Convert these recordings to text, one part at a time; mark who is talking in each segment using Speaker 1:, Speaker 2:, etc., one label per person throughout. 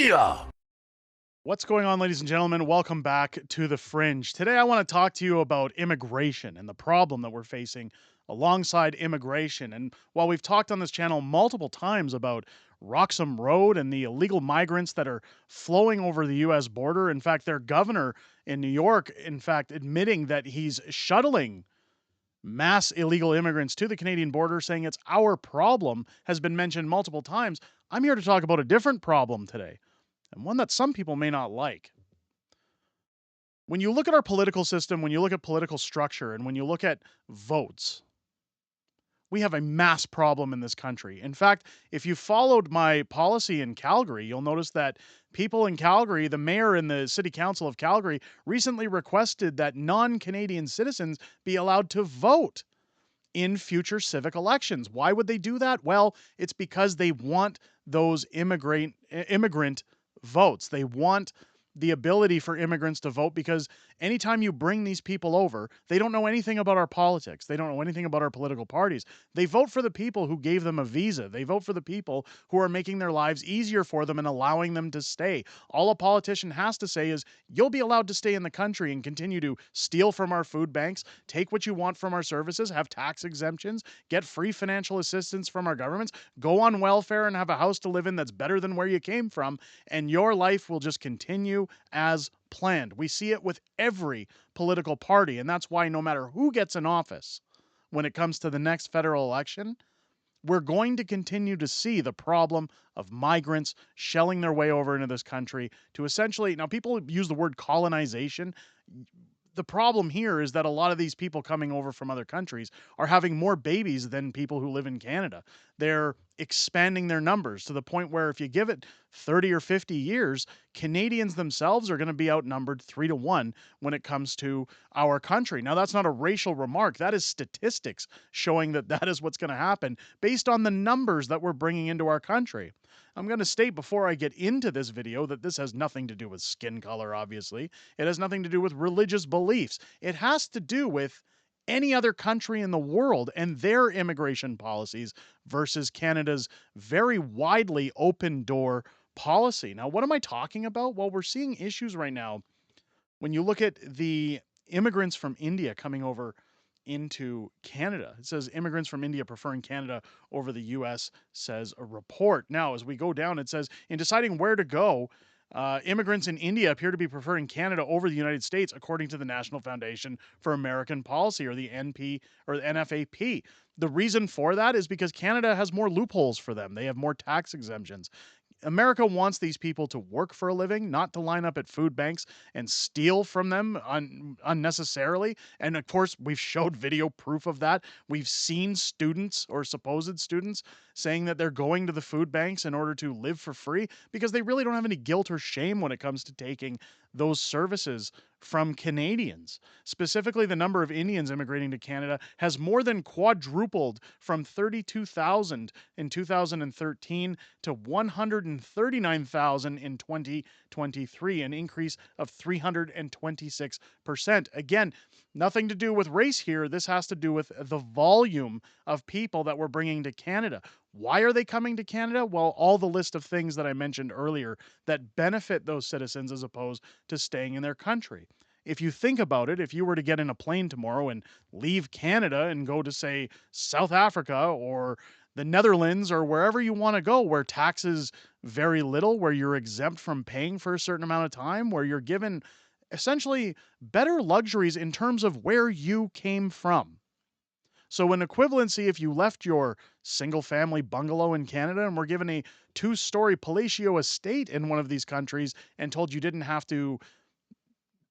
Speaker 1: Yeah!
Speaker 2: What's going on, ladies and gentlemen? Welcome back to The Fringe. Today, I want to talk to you about immigration and the problem that we're facing alongside immigration. And while we've talked on this channel multiple times about Roxham Road and the illegal migrants that are flowing over the US border, in fact, their governor in New York, in fact, admitting that he's shuttling mass illegal immigrants to the Canadian border, saying it's our problem, has been mentioned multiple times. I'm here to talk about a different problem today, and one that some people may not like. When you look at our political system, when you look at political structure, and when you look at votes, we have a mass problem in this country. In fact, if you followed my policy in Calgary, you'll notice that people in Calgary, the mayor and the city council of Calgary, recently requested that non-Canadian citizens be allowed to vote in future civic elections. Why would they do that? Well, it's because they want those immigrant votes. They want the ability for immigrants to vote because anytime you bring these people over, they don't know anything about our politics. They don't know anything about our political parties. They vote for the people who gave them a visa. They vote for the people who are making their lives easier for them and allowing them to stay. All a politician has to say is, you'll be allowed to stay in the country and continue to steal from our food banks, take what you want from our services, have tax exemptions, get free financial assistance from our governments, go on welfare and have a house to live in that's better than where you came from, and your life will just continue as planned. We see it with every political party, and that's why no matter who gets in office when it comes to the next federal election, we're going to continue to see the problem of migrants shelling their way over into this country to essentially, now people use the word colonization. The problem here is that a lot of these people coming over from other countries are having more babies than people who live in Canada. They're expanding their numbers to the point where if you give it 30 or 50 years, Canadians themselves are going to be outnumbered 3-1 when it comes to our country. Now, that's not a racial remark. That is statistics showing that that is what's going to happen based on the numbers that we're bringing into our country. I'm going to state before I get into this video that this has nothing to do with skin color, obviously. It has nothing to do with religious beliefs. It has to do with any other country in the world and their immigration policies versus Canada's very widely open door policy. Now, what am I talking about? Well, we're seeing issues right now when you look at the immigrants from India coming over into Canada. It says immigrants from India preferring Canada over the US, says a report. Now, as we go down, it says in deciding where to go, immigrants in India appear to be preferring Canada over the United States, according to the National Foundation for American Policy, or the NP or the NFAP. The reason for that is because Canada has more loopholes for them. They have more tax exemptions. America wants these people to work for a living, not to line up at food banks and steal from them unnecessarily. And of course, we've showed video proof of that. We've seen students or supposed students saying that they're going to the food banks in order to live for free because they really don't have any guilt or shame when it comes to taking those services from Canadians. Specifically, the number of Indians immigrating to Canada has more than quadrupled from 32,000 in 2013 to 139,000 in 2023, an increase of 326%. Again, nothing to do with race here. This has to do with the volume of people that we're bringing to Canada. Why are they coming to Canada? Well, all the list of things that I mentioned earlier that benefit those citizens as opposed to staying in their country. If you think about it, if you were to get in a plane tomorrow and leave Canada and go to, say, South Africa or the Netherlands or wherever you want to go, where taxes very little, where you're exempt from paying for a certain amount of time, where you're given essentially better luxuries in terms of where you came from. So, in equivalency, if you left your single family bungalow in Canada and were given a 2-story palatial estate in one of these countries and told you didn't have to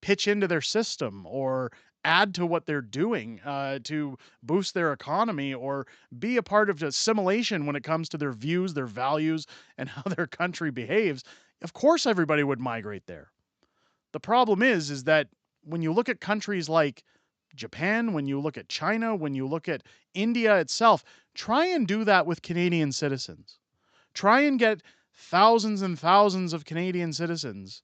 Speaker 2: pitch into their system or add to what they're doing to boost their economy or be a part of assimilation when it comes to their views, their values, and how their country behaves, of course everybody would migrate there. The problem is that when you look at countries like Japan, when you look at China, when you look at India itself, try and do that with Canadian citizens. Try and get thousands and thousands of Canadian citizens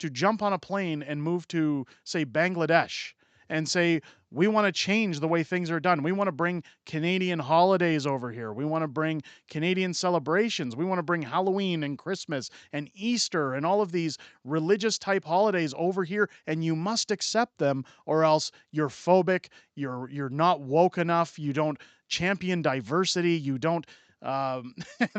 Speaker 2: to jump on a plane and move to, say, Bangladesh and say, We want to change the way things are done. We want to bring Canadian holidays over here. We want to bring Canadian celebrations. We want to bring Halloween and Christmas and Easter and all of these religious type holidays over here, and you must accept them, or else you're phobic, you're not woke enough, you don't champion diversity, you don't the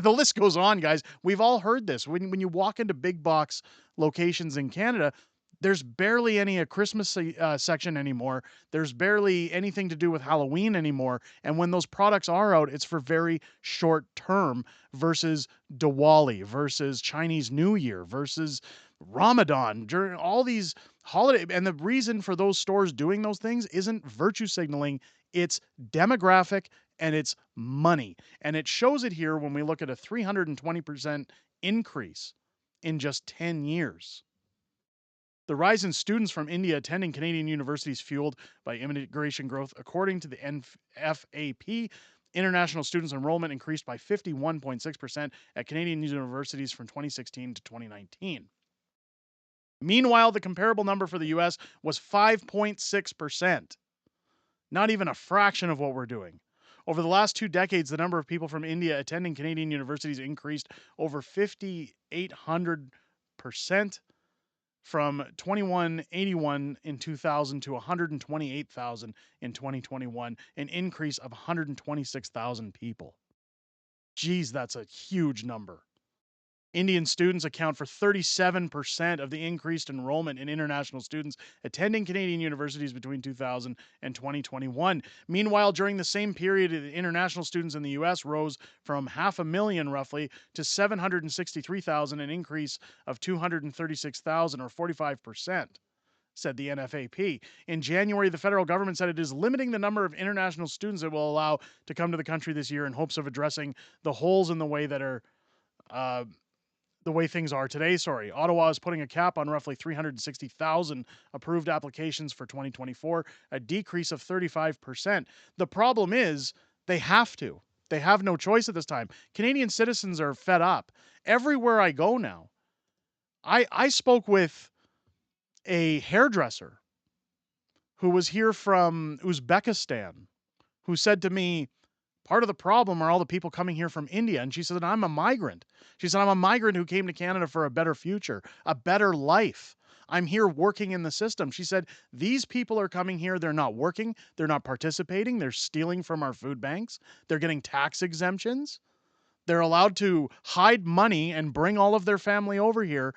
Speaker 2: list goes on, guys. We've all heard this. When you walk into big box locations in Canada, there's barely any a Christmas section anymore. There's barely anything to do with Halloween anymore. And when those products are out, it's for very short term versus Diwali, versus Chinese New Year, versus Ramadan, during all these holiday. And the reason for those stores doing those things isn't virtue signaling, it's demographic and it's money. And it shows it here when we look at a 320% increase in just 10 years. The rise in students from India attending Canadian universities fueled by immigration growth. According to the NFAP, international students enrollment increased by 51.6% at Canadian universities from 2016 to 2019. Meanwhile, the comparable number for the US was 5.6%. Not even a fraction of what we're doing. Over the last 2 decades, the number of people from India attending Canadian universities increased over 5,800%. From 2181 in 2000 to 128,000 in 2021, an increase of 126,000 people. Geez, that's a huge number. Indian students account for 37% of the increased enrollment in international students attending Canadian universities between 2000 and 2021. Meanwhile, during the same period, international students in the US rose from 500,000 roughly to 763,000, an increase of 236,000 or 45%. Said the NFAP. In January, the federal government said it is limiting the number of international students it will allow to come to the country this year in hopes of addressing the holes in the way that are the way things are today. Ottawa is putting a cap on roughly 360,000 approved applications for 2024, a decrease of 35%. The problem is they have to. They have no choice at this time. Canadian citizens are fed up. Everywhere I go now, I spoke with a hairdresser who was here from Uzbekistan who said to me, part of the problem are all the people coming here from India. And she said, I'm a migrant. She said, I'm a migrant who came to Canada for a better future, a better life. I'm here working in the system. She said, these people are coming here. They're not working. They're not participating. They're stealing from our food banks. They're getting tax exemptions. They're allowed to hide money and bring all of their family over here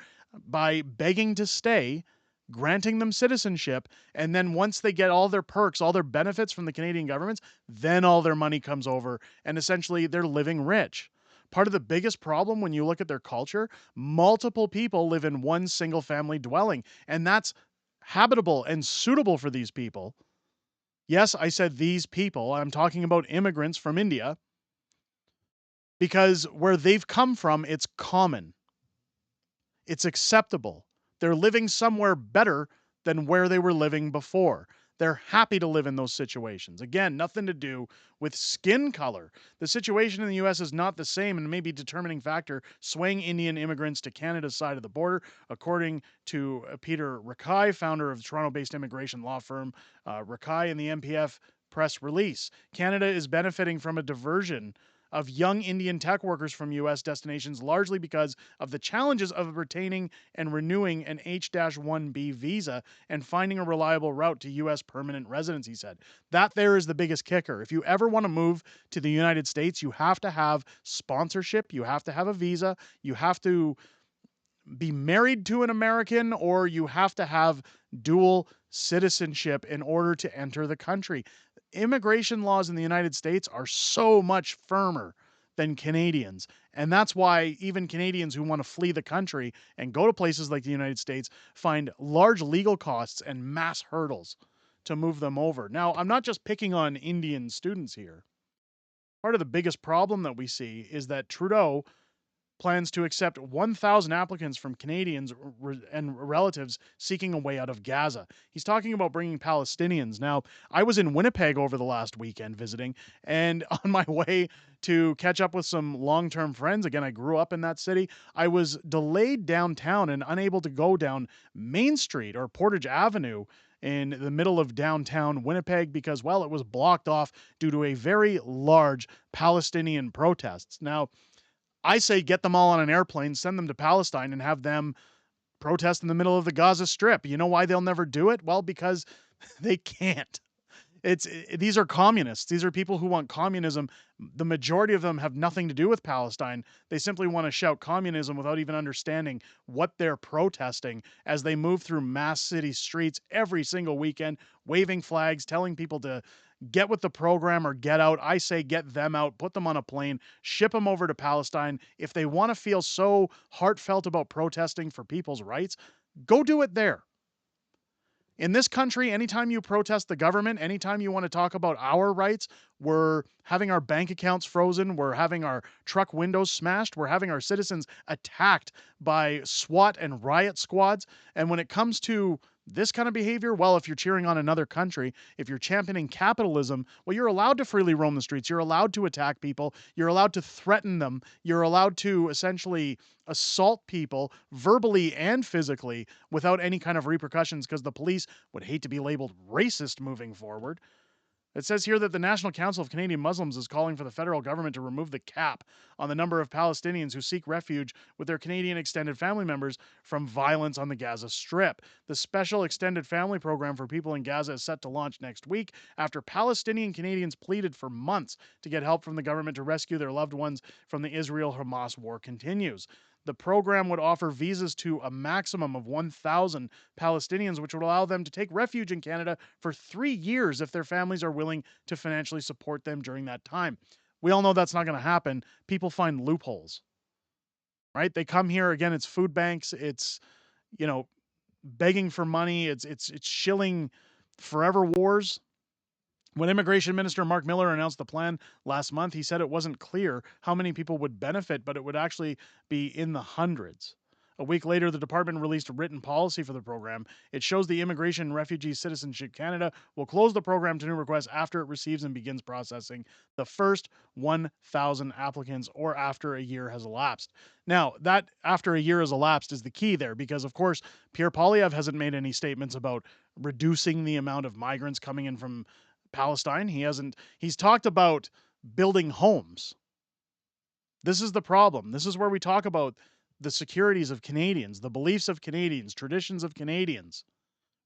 Speaker 2: by begging to stay, granting them citizenship, and then once they get all their perks, all their benefits from the Canadian governments, then all their money comes over, and essentially they're living rich. Part of the biggest problem when you look at their culture, multiple people live in one single family dwelling, and that's habitable and suitable for these people. Yes, I said these people. I'm talking about immigrants from India, because where they've come from, it's common. It's acceptable. They're living somewhere better than where they were living before. They're happy to live in those situations. Again, nothing to do with skin color. The situation in the US is not the same and may be a determining factor swaying Indian immigrants to Canada's side of the border, according to Peter Rakai, founder of the Toronto-based immigration law firm Rakai, in the MPF press release. Canada is benefiting from a diversion of young Indian tech workers from U.S. destinations, largely because of the challenges of retaining and renewing an H-1B visa and finding a reliable route to U.S. permanent residence, he said. That there is the biggest kicker. If you ever want to move to the United States, you have to have sponsorship, you have to have a visa, you have to be married to an American, or you have to have dual citizenship in order to enter the country. Immigration laws in the United States are so much firmer than Canadians. And that's why even Canadians who want to flee the country and go to places like the United States find large legal costs and mass hurdles to move them over. Now, I'm not just picking on Indian students here. Part of the biggest problem that we see is that Trudeau plans to accept 1,000 applicants from Canadians and relatives seeking a way out of Gaza. He's talking about bringing Palestinians. Now, I was in Winnipeg over the last weekend visiting, and on my way to catch up with some long-term friends, again, I grew up in that city, I was delayed downtown and unable to go down Main Street or Portage Avenue in the middle of downtown Winnipeg because, well, it was blocked off due to a very large Palestinian protests. Now, I say get them all on an airplane, send them to Palestine, and have them protest in the middle of the Gaza Strip. You know why they'll never do it? Well, because they can't. These are communists. These are people who want communism. The majority of them have nothing to do with Palestine. They simply want to shout communism without even understanding what they're protesting as they move through mass city streets every single weekend, waving flags, telling people to get with the program or get out. I say get them out, put them on a plane, ship them over to Palestine. If they want to feel so heartfelt about protesting for people's rights, go do it there. In this country, anytime you protest the government, anytime you want to talk about our rights, we're having our bank accounts frozen, we're having our truck windows smashed, we're having our citizens attacked by SWAT and riot squads. And when it comes to this kind of behavior, well, if you're cheering on another country, if you're championing capitalism, well, you're allowed to freely roam the streets. You're allowed to attack people. You're allowed to threaten them. You're allowed to essentially assault people verbally and physically without any kind of repercussions because the police would hate to be labeled racist moving forward. It says here that the National Council of Canadian Muslims is calling for the federal government to remove the cap on the number of Palestinians who seek refuge with their Canadian extended family members from violence on the Gaza Strip. The special extended family program for people in Gaza is set to launch next week after Palestinian Canadians pleaded for months to get help from the government to rescue their loved ones from the Israel-Hamas war continues. The program would offer visas to a maximum of 1,000 Palestinians, which would allow them to take refuge in Canada for 3 years if their families are willing to financially support them during that time. We all know that's not going to happen. People find loopholes, right? They come here again. It's food banks. It's, you know, begging for money. It's shilling forever wars. When Immigration Minister Mark Miller announced the plan last month, he said it wasn't clear how many people would benefit, but it would actually be in the hundreds. A week later, the department released a written policy for the program. It shows the Immigration and Refugee Citizenship Canada will close the program to new requests after it receives and begins processing the first 1,000 applicants or after a year has elapsed. Now, that after a year has elapsed is the key there because, of course, Pierre Poilievre hasn't made any statements about reducing the amount of migrants coming in from Palestine. He's talked about building homes. This is the problem. This is where we talk about the securities of Canadians, the beliefs of Canadians, traditions of Canadians.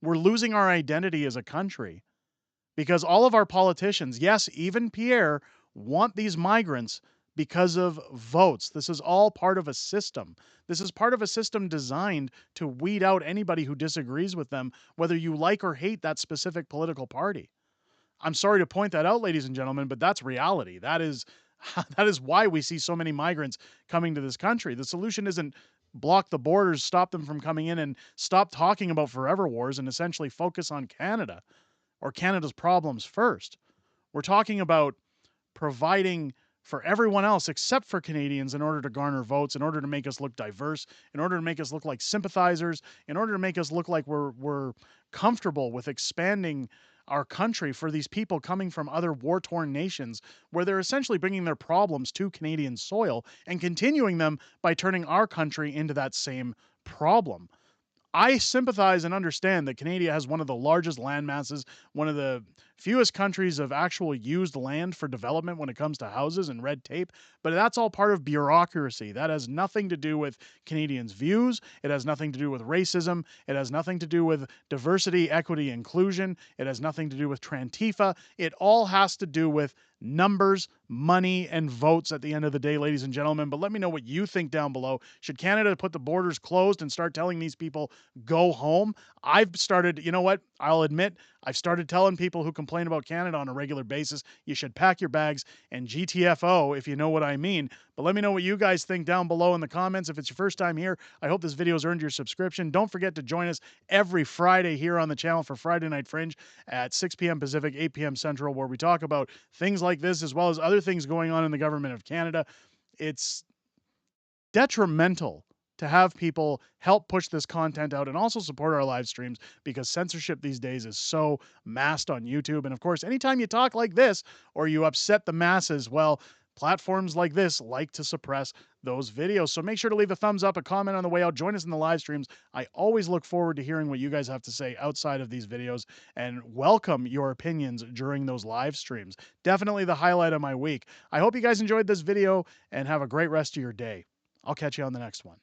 Speaker 2: We're losing our identity as a country because all of our politicians, yes, even Pierre, want these migrants because of votes. This is all part of a system. This is part of a system designed to weed out anybody who disagrees with them, whether you like or hate that specific political party. I'm sorry to point that out, ladies and gentlemen, but that's reality. That is that is why we see so many migrants coming to this country. The solution isn't block the borders, stop them from coming in, and stop talking about forever wars and essentially focus on Canada or Canada's problems first. We're talking about providing for everyone else except for Canadians in order to garner votes, in order to make us look diverse, in order to make us look like sympathizers, in order to make us look like we're comfortable with expanding our country for these people coming from other war-torn nations where they're essentially bringing their problems to Canadian soil and continuing them by turning our country into that same problem. I sympathize and understand that Canada has one of the largest land masses, one of the fewest countries of actual used land for development when it comes to houses and red tape, but that's all part of bureaucracy. That has nothing to do with Canadians' views. It has nothing to do with racism. It has nothing to do with diversity, equity, inclusion. It has nothing to do with Trantifa. It all has to do with numbers, money, and votes at the end of the day, ladies and gentlemen. But let me know what you think down below. Should Canada put the borders closed and start telling these people, go home? I've started, you know what? I'll admit, I've started telling people who complain about Canada on a regular basis, you should pack your bags and GTFO, if you know what I mean. But let me know what you guys think down below in the comments. If it's your first time here, I hope this video has earned your subscription. Don't forget to join us every Friday here on the channel for Friday Night Fringe at 6 p.m. Pacific, 8 p.m. Central, where we talk about things like this as well as other things going on in the government of Canada. It's detrimental to have people help push this content out and also support our live streams because censorship these days is so masked on YouTube. And of course, anytime you talk like this or you upset the masses, well, platforms like this like to suppress those videos. So make sure to leave a thumbs up, a comment on the way out. Join us in the live streams. I always look forward to hearing what you guys have to say outside of these videos and welcome your opinions during those live streams. Definitely the highlight of my week. I hope you guys enjoyed this video and have a great rest of your day. I'll catch you on the next one.